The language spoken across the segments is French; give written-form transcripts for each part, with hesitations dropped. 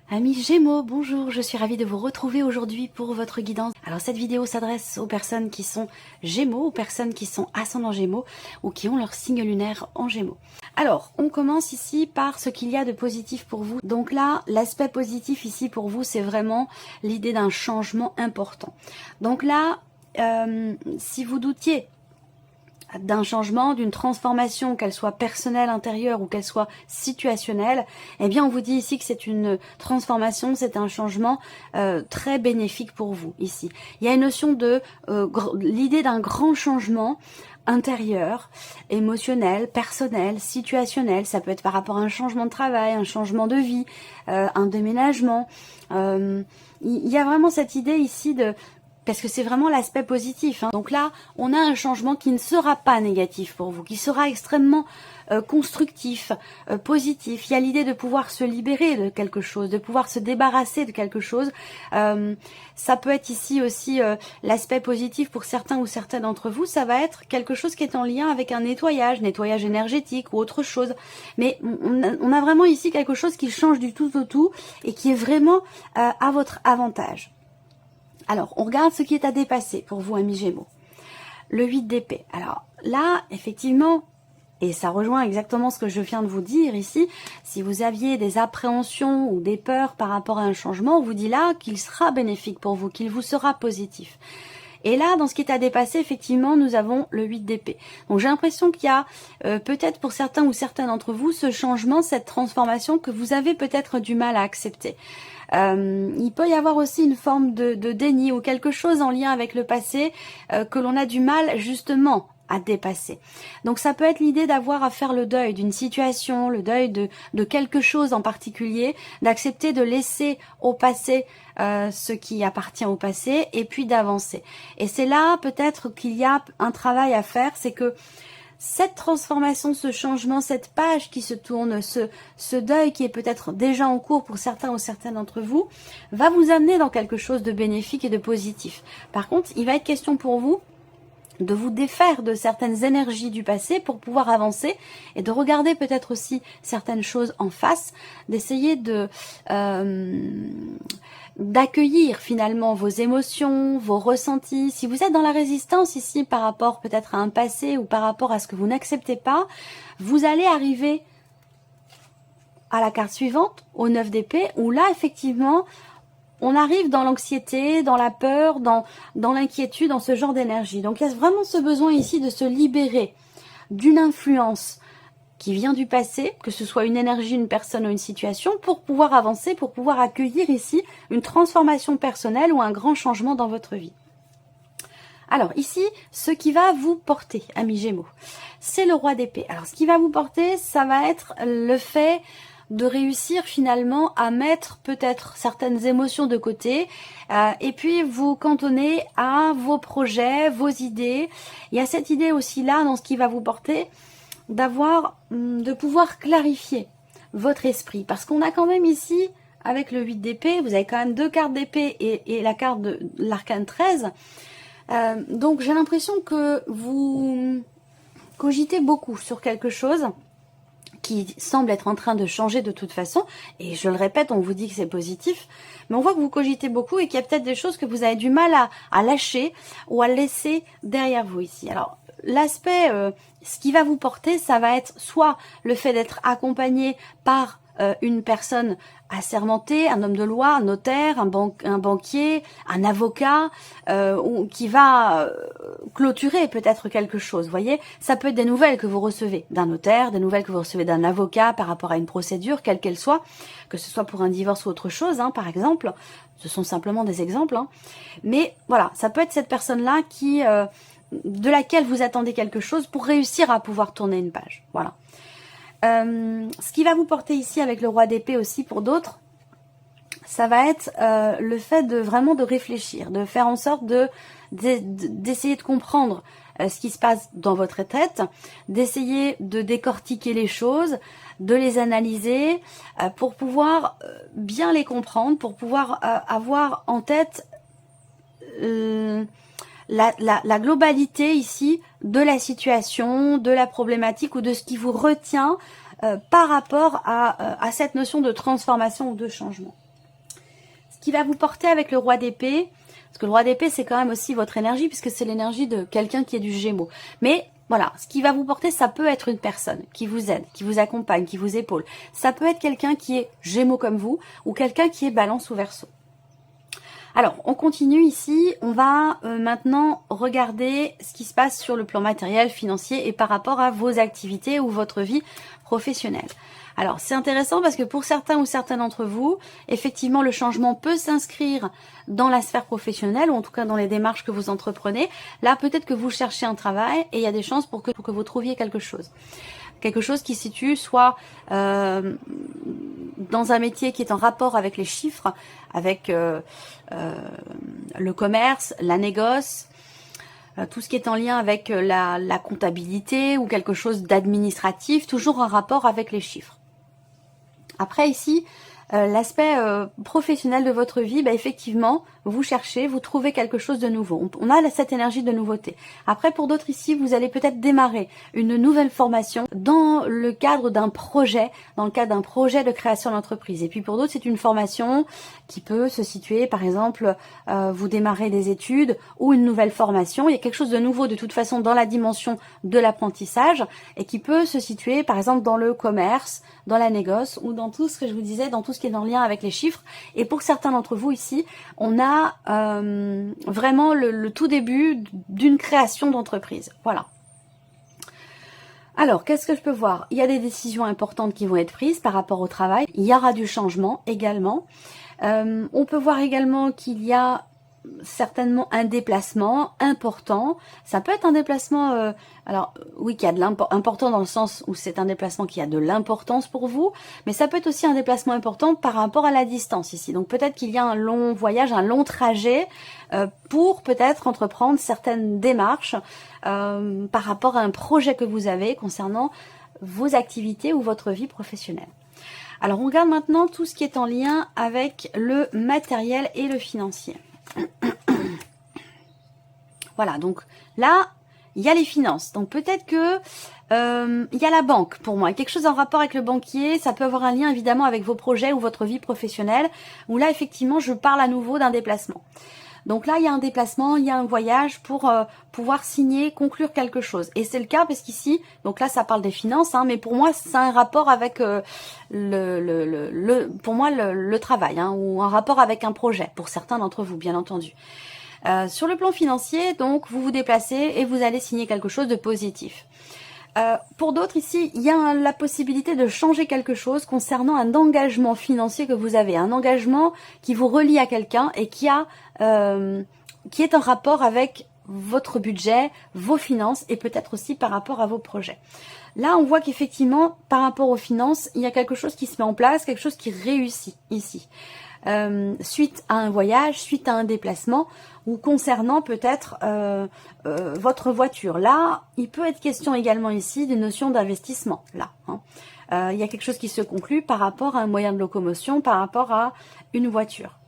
Amis Gémeaux, bonjour, je suis ravie de vous retrouver aujourd'hui pour votre guidance. Alors cette vidéo s'adresse aux personnes qui sont Gémeaux, aux personnes qui sont ascendant Gémeaux ou qui ont leur signe lunaire en Gémeaux. Alors, on commence ici par ce qu'il y a de positif pour vous. Donc là, l'aspect positif ici pour vous, c'est vraiment l'idée d'un changement important. Donc là, si vous doutiez d'un changement, d'une transformation, qu'elle soit personnelle, intérieure ou qu'elle soit situationnelle, eh bien on vous dit ici que c'est une transformation, c'est un changement très bénéfique pour vous ici. Il y a une notion de l'idée d'un grand changement intérieur, émotionnel, personnel, situationnel. Ça peut être par rapport à un changement de travail, un changement de vie, un déménagement. Il y a vraiment cette idée ici de... Parce que c'est vraiment l'aspect positif. Hein. Donc là, on a un changement qui ne sera pas négatif pour vous, qui sera extrêmement constructif, positif. Il y a l'idée de pouvoir se libérer de quelque chose, de pouvoir se débarrasser de quelque chose. Ça peut être ici aussi l'aspect positif pour certains ou certaines d'entre vous. Ça va être quelque chose qui est en lien avec un nettoyage énergétique ou autre chose. Mais on a vraiment ici quelque chose qui change du tout au tout et qui est vraiment à votre avantage. Alors, on regarde ce qui est à dépasser pour vous, amis Gémeaux. Le 8 d'épée. Alors là, effectivement, et ça rejoint exactement ce que je viens de vous dire ici, si vous aviez des appréhensions ou des peurs par rapport à un changement, on vous dit là qu'il sera bénéfique pour vous, qu'il vous sera positif. Et là, dans ce qui est à dépasser, effectivement, nous avons le 8 d'épée. Donc j'ai l'impression qu'il y a peut-être pour certains ou certaines d'entre vous, ce changement, cette transformation que vous avez peut-être du mal à accepter. Il peut y avoir aussi une forme de déni ou quelque chose en lien avec le passé que l'on a du mal justement à dépasser. Donc ça peut être l'idée d'avoir à faire le deuil d'une situation, le deuil de quelque chose en particulier, d'accepter de laisser au passé ce qui appartient au passé et puis d'avancer. Et c'est là peut-être qu'il y a un travail à faire, c'est que cette transformation, ce changement, cette page qui se tourne, ce deuil qui est peut-être déjà en cours pour certains ou certaines d'entre vous, va vous amener dans quelque chose de bénéfique et de positif. Par contre, il va être question pour vous de vous défaire de certaines énergies du passé pour pouvoir avancer et de regarder peut-être aussi certaines choses en face, d'essayer d'accueillir finalement vos émotions, vos ressentis. Si vous êtes dans la résistance ici par rapport peut-être à un passé ou par rapport à ce que vous n'acceptez pas, vous allez arriver à la carte suivante, au 9 d'épée, où là effectivement on arrive dans l'anxiété, dans la peur, dans l'inquiétude, dans ce genre d'énergie. Donc il y a vraiment ce besoin ici de se libérer d'une influence qui vient du passé, que ce soit une énergie, une personne ou une situation, pour pouvoir avancer, pour pouvoir accueillir ici une transformation personnelle ou un grand changement dans votre vie. Alors ici, ce qui va vous porter, amis Gémeaux, c'est le roi d'épée. Alors ce qui va vous porter, ça va être le fait de réussir finalement à mettre peut-être certaines émotions de côté et puis vous cantonner à vos projets, vos idées. Il y a cette idée aussi là dans ce qui va vous porter de pouvoir clarifier votre esprit, parce qu'on a quand même ici avec le 8 d'épée, vous avez quand même deux cartes d'épée et la carte de l'arcane 13. Donc j'ai l'impression que vous cogitez beaucoup sur quelque chose qui semble être en train de changer de toute façon, et je le répète, on vous dit que c'est positif, mais on voit que vous cogitez beaucoup et qu'il y a peut-être des choses que vous avez du mal à lâcher ou à laisser derrière vous ici. Alors l'aspect, ce qui va vous porter, ça va être soit le fait d'être accompagné par une personne assermentée, un homme de loi, un notaire, un banquier, un avocat, qui va clôturer peut-être quelque chose, vous voyez. Ça peut être des nouvelles que vous recevez d'un notaire, des nouvelles que vous recevez d'un avocat par rapport à une procédure, quelle qu'elle soit, que ce soit pour un divorce ou autre chose, hein, par exemple. Ce sont simplement des exemples. Hein. Mais voilà, ça peut être cette personne-là qui... de laquelle vous attendez quelque chose pour réussir à pouvoir tourner une page. Voilà. Ce qui va vous porter ici avec le roi d'épée aussi pour d'autres, ça va être le fait de vraiment de réfléchir, de faire en sorte d'essayer de comprendre ce qui se passe dans votre tête, d'essayer de décortiquer les choses, de les analyser pour pouvoir bien les comprendre, pour pouvoir avoir en tête la globalité ici de la situation, de la problématique ou de ce qui vous retient par rapport à cette notion de transformation ou de changement. qui va vous porter avec le roi d'épée, parce que le roi d'épée, c'est quand même aussi votre énergie, puisque c'est l'énergie de quelqu'un qui est du Gémeaux. Mais voilà, ce qui va vous porter, ça peut être une personne qui vous aide, qui vous accompagne, qui vous épaule. Ça peut être quelqu'un qui est Gémeaux comme vous, ou quelqu'un qui est Balance ou Verseau. Alors, on continue ici, on va maintenant regarder ce qui se passe sur le plan matériel, financier et par rapport à vos activités ou votre vie professionnelle. Alors, c'est intéressant parce que pour certains ou certaines d'entre vous, effectivement, le changement peut s'inscrire dans la sphère professionnelle ou en tout cas dans les démarches que vous entreprenez. Là, peut-être que vous cherchez un travail et il y a des chances pour que vous trouviez quelque chose. Quelque chose qui se situe soit dans un métier qui est en rapport avec les chiffres, avec le commerce, la négoce, tout ce qui est en lien avec la comptabilité ou quelque chose d'administratif, toujours en rapport avec les chiffres. Après ici, l'aspect professionnel de votre vie, bah, effectivement, vous cherchez, vous trouvez quelque chose de nouveau. On a cette énergie de nouveauté. Après, pour d'autres ici, vous allez peut-être démarrer une nouvelle formation dans le cadre d'un projet, dans le cadre d'un projet de création d'entreprise. Et puis pour d'autres, c'est une formation qui peut se situer, par exemple, vous démarrez des études ou une nouvelle formation. Il y a quelque chose de nouveau de toute façon dans la dimension de l'apprentissage et qui peut se situer, par exemple, dans le commerce, dans la négoce ou dans tout ce que je vous disais, dans tout ce qui est en lien avec les chiffres. Et pour certains d'entre vous ici, on a vraiment le tout début d'une création d'entreprise. Voilà. Alors, qu'est-ce que je peux voir? Il y a des décisions importantes qui vont être prises par rapport au travail. Il y aura du changement également. On peut voir également qu'il y a certainement un déplacement important. Ça peut être un déplacement, alors oui, qui a de l'important dans le sens où c'est un déplacement qui a de l'importance pour vous, mais ça peut être aussi un déplacement important par rapport à la distance ici. Donc peut-être qu'il y a un long voyage, un long trajet pour peut-être entreprendre certaines démarches par rapport à un projet que vous avez concernant vos activités ou votre vie professionnelle. Alors on regarde maintenant tout ce qui est en lien avec le matériel et le financier. Voilà, donc là, il y a les finances. Donc peut-être que il y a la banque pour moi. Quelque chose en rapport avec le banquier, ça peut avoir un lien évidemment avec vos projets ou votre vie professionnelle, où là, effectivement, je parle à nouveau d'un déplacement. Donc là, il y a un déplacement, il y a un voyage pour pouvoir signer, conclure quelque chose. Et c'est le cas parce qu'ici, donc là, ça parle des finances, hein, mais pour moi, c'est un rapport avec le travail, hein, ou un rapport avec un projet, pour certains d'entre vous, bien entendu. Sur le plan financier, donc, vous vous déplacez et vous allez signer quelque chose de positif. Pour d'autres ici, il y a la possibilité de changer quelque chose concernant un engagement financier que vous avez, un engagement qui vous relie à quelqu'un et qui est en rapport avec votre budget, vos finances et peut-être aussi par rapport à vos projets. Là, on voit qu'effectivement, par rapport aux finances, il y a quelque chose qui se met en place, quelque chose qui réussit ici. Suite à un voyage, suite à un déplacement ou concernant peut-être votre voiture. Là, il peut être question également ici d'une notion d'investissement. Là, hein. Il y a quelque chose qui se conclut par rapport à un moyen de locomotion, par rapport à une voiture.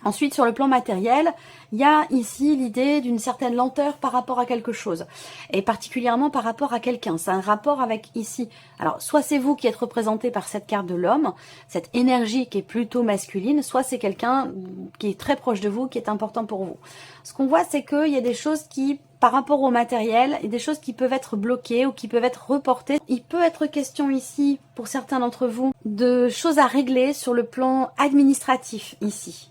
Ensuite, sur le plan matériel, il y a ici l'idée d'une certaine lenteur par rapport à quelque chose, et particulièrement par rapport à quelqu'un. C'est un rapport avec ici. Alors, soit c'est vous qui êtes représenté par cette carte de l'homme, cette énergie qui est plutôt masculine, soit c'est quelqu'un qui est très proche de vous, qui est important pour vous. Ce qu'on voit, c'est qu'il y a des choses qui, par rapport au matériel, et des choses qui peuvent être bloquées ou qui peuvent être reportées. Il peut être question ici, pour certains d'entre vous, de choses à régler sur le plan administratif ici.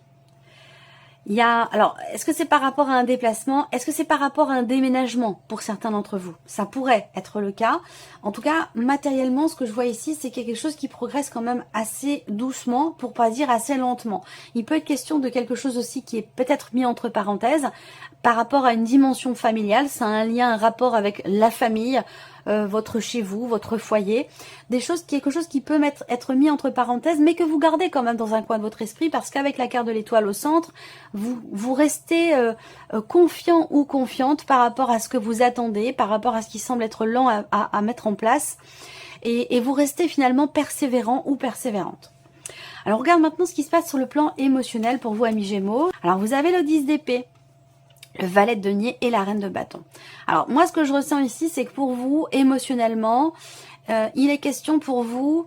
Il y a, alors, est-ce que c'est par rapport à un déplacement? Est-ce que c'est par rapport à un déménagement pour certains d'entre vous? Ça pourrait être le cas. En tout cas, matériellement, ce que je vois ici, c'est qu'il y a quelque chose qui progresse quand même assez doucement, pour pas dire assez lentement. Il peut être question de quelque chose aussi qui est peut-être mis entre parenthèses par rapport à une dimension familiale. C'est un lien, un rapport avec la famille, votre chez vous, votre foyer, des choses, quelque chose qui peut être mis entre parenthèses, mais que vous gardez quand même dans un coin de votre esprit, parce qu'avec la carte de l'étoile au centre, vous restez confiant ou confiante par rapport à ce que vous attendez, par rapport à ce qui semble être lent à mettre en place, et vous restez finalement persévérant ou persévérante. Alors on regarde maintenant ce qui se passe sur le plan émotionnel pour vous, amis Gémeaux. Alors vous avez le 10 d'épée, le valet de denier et la reine de bâton. Alors moi, ce que je ressens ici, c'est que pour vous, émotionnellement, il est question pour vous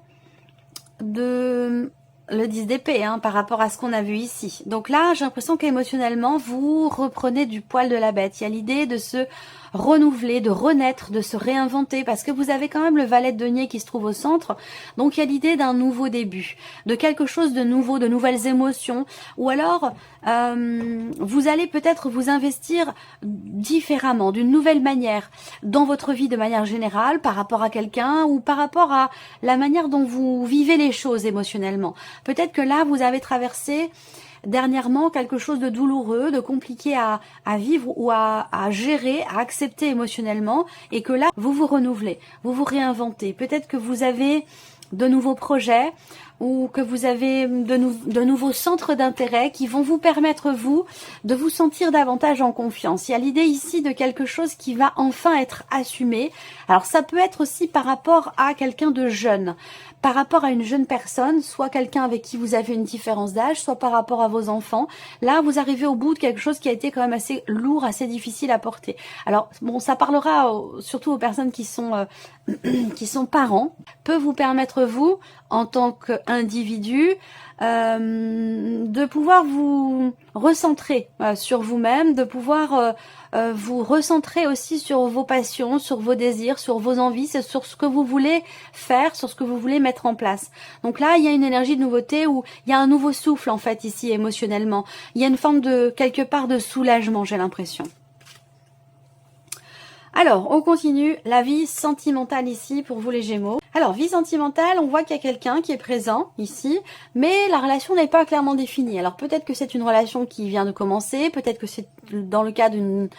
de le 10 d'épée hein, par rapport à ce qu'on a vu ici. Donc là, j'ai l'impression qu'émotionnellement, vous reprenez du poil de la bête. Il y a l'idée de se renouveler, de renaître, de se réinventer, parce que vous avez quand même le valet de denier qui se trouve au centre. Donc il y a l'idée d'un nouveau début, de quelque chose de nouveau, de nouvelles émotions, ou alors vous allez peut-être vous investir différemment, d'une nouvelle manière, dans votre vie de manière générale, par rapport à quelqu'un, ou par rapport à la manière dont vous vivez les choses émotionnellement. Peut-être que là, vous avez traversé dernièrement quelque chose de douloureux, de compliqué à vivre ou à gérer, à accepter émotionnellement, et que là, vous vous renouvelez, vous vous réinventez. Peut-être que vous avez de nouveaux projets ou que vous avez de nouveaux centres d'intérêt qui vont vous permettre, vous, de vous sentir davantage en confiance. Il y a l'idée ici de quelque chose qui va enfin être assumé. Alors ça peut être aussi par rapport à quelqu'un de jeune, par rapport à une jeune personne, soit quelqu'un avec qui vous avez une différence d'âge, soit par rapport à vos enfants. Là, vous arrivez au bout de quelque chose qui a été quand même assez lourd, assez difficile à porter. Alors, bon, ça parlera surtout aux personnes qui sont parents, peut vous permettre, vous, en tant qu'individu, de pouvoir vous recentrer sur vous-même, de pouvoir vous recentrer aussi sur vos passions, sur vos désirs, sur vos envies, sur ce que vous voulez faire, sur ce que vous voulez mettre en place. Donc là, il y a une énergie de nouveauté où il y a un nouveau souffle en fait ici émotionnellement. Il y a une forme de, quelque part, de soulagement, j'ai l'impression. Alors, on continue la vie sentimentale ici pour vous les Gémeaux. Alors, vie sentimentale, on voit qu'il y a quelqu'un qui est présent ici, mais la relation n'est pas clairement définie. Alors, peut-être que c'est une relation qui vient de commencer, peut-être que c'est dans le cas d'une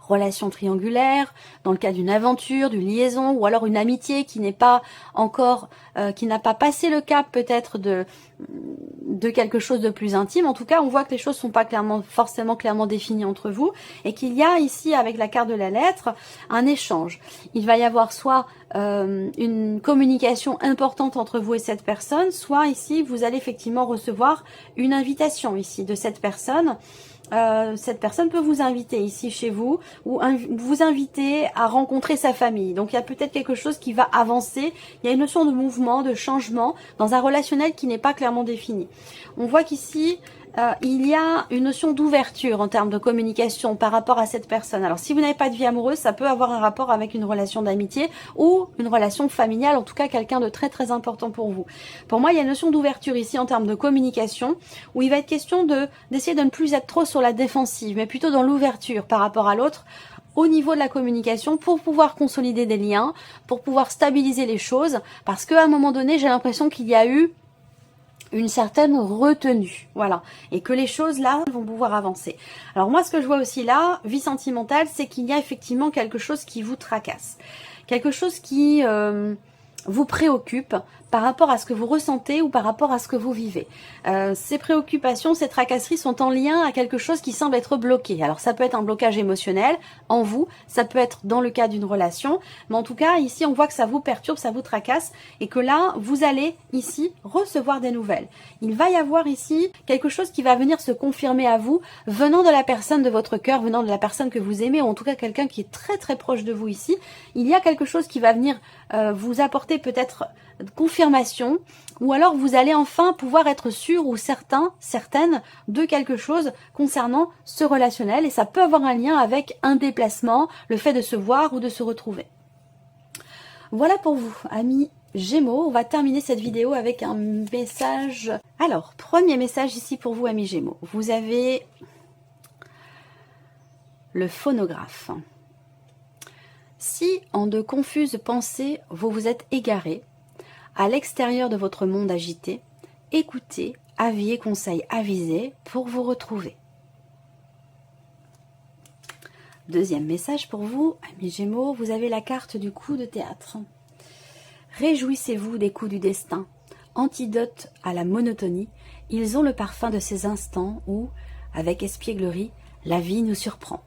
relation triangulaire, dans le cas d'une aventure, d'une liaison, ou alors une amitié qui n'est pas encore, qui n'a pas passé le cap peut-être de quelque chose de plus intime. En tout cas, on voit que les choses sont pas forcément clairement définies entre vous, et qu'il y a ici, avec la carte de la lettre, un échange. Il va y avoir soit une communication importante entre vous et cette personne, soit ici, vous allez effectivement recevoir une invitation ici de cette personne. Cette personne peut vous inviter ici chez vous ou vous inviter à rencontrer sa famille. Donc il y a peut-être quelque chose qui va avancer. Il y a une notion de mouvement, de changement dans un relationnel qui n'est pas clairement défini. On voit qu'ici, il y a une notion d'ouverture en termes de communication par rapport à cette personne. Alors si vous n'avez pas de vie amoureuse, ça peut avoir un rapport avec une relation d'amitié ou une relation familiale, en tout cas quelqu'un de très très important pour vous. Pour moi, il y a une notion d'ouverture ici en termes de communication où il va être question d'essayer de ne plus être trop sur la défensive, mais plutôt dans l'ouverture par rapport à l'autre au niveau de la communication pour pouvoir consolider des liens, pour pouvoir stabiliser les choses, parce qu'à un moment donné, j'ai l'impression qu'il y a eu une certaine retenue, voilà, et que les choses là vont pouvoir avancer. Alors moi, ce que je vois aussi là, vie sentimentale, c'est qu'il y a effectivement quelque chose qui vous tracasse, quelque chose qui vous préoccupe par rapport à ce que vous ressentez ou par rapport à ce que vous vivez. Ces préoccupations, ces tracasseries sont en lien à quelque chose qui semble être bloqué. Alors ça peut être un blocage émotionnel en vous, ça peut être dans le cas d'une relation, mais en tout cas ici on voit que ça vous perturbe, ça vous tracasse et que là vous allez ici recevoir des nouvelles. Il va y avoir ici quelque chose qui va venir se confirmer à vous venant de la personne de votre cœur, venant de la personne que vous aimez ou en tout cas quelqu'un qui est très très proche de vous ici. Il y a quelque chose qui va venir vous apporter peut-être confirmation ou alors vous allez enfin pouvoir être sûr ou certaine de quelque chose concernant ce relationnel et ça peut avoir un lien avec un déplacement, le fait de se voir ou de se retrouver. Voilà pour vous, amis Gémeaux. On va terminer cette vidéo avec un message. Alors, premier message ici pour vous, amis Gémeaux. Vous avez le phonographe. Si, en de confuses pensées, vous vous êtes égaré, à l'extérieur de votre monde agité, écoutez, avis et conseils avisés pour vous retrouver. Deuxième message pour vous, amis Gémeaux, vous avez la carte du coup de théâtre. Réjouissez-vous des coups du destin. Antidote à la monotonie, ils ont le parfum de ces instants où, avec espièglerie, la vie nous surprend.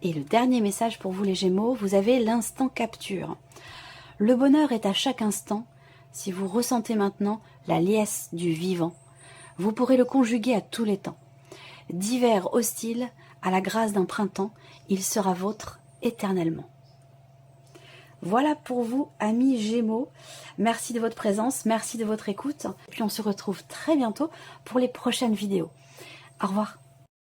Et le dernier message pour vous les Gémeaux, vous avez l'instant capture. Le bonheur est à chaque instant. Si vous ressentez maintenant la liesse du vivant, vous pourrez le conjuguer à tous les temps. D'hiver hostile à la grâce d'un printemps, il sera vôtre éternellement. Voilà pour vous, amis Gémeaux. Merci de votre présence, merci de votre écoute. Puis on se retrouve très bientôt pour les prochaines vidéos. Au revoir.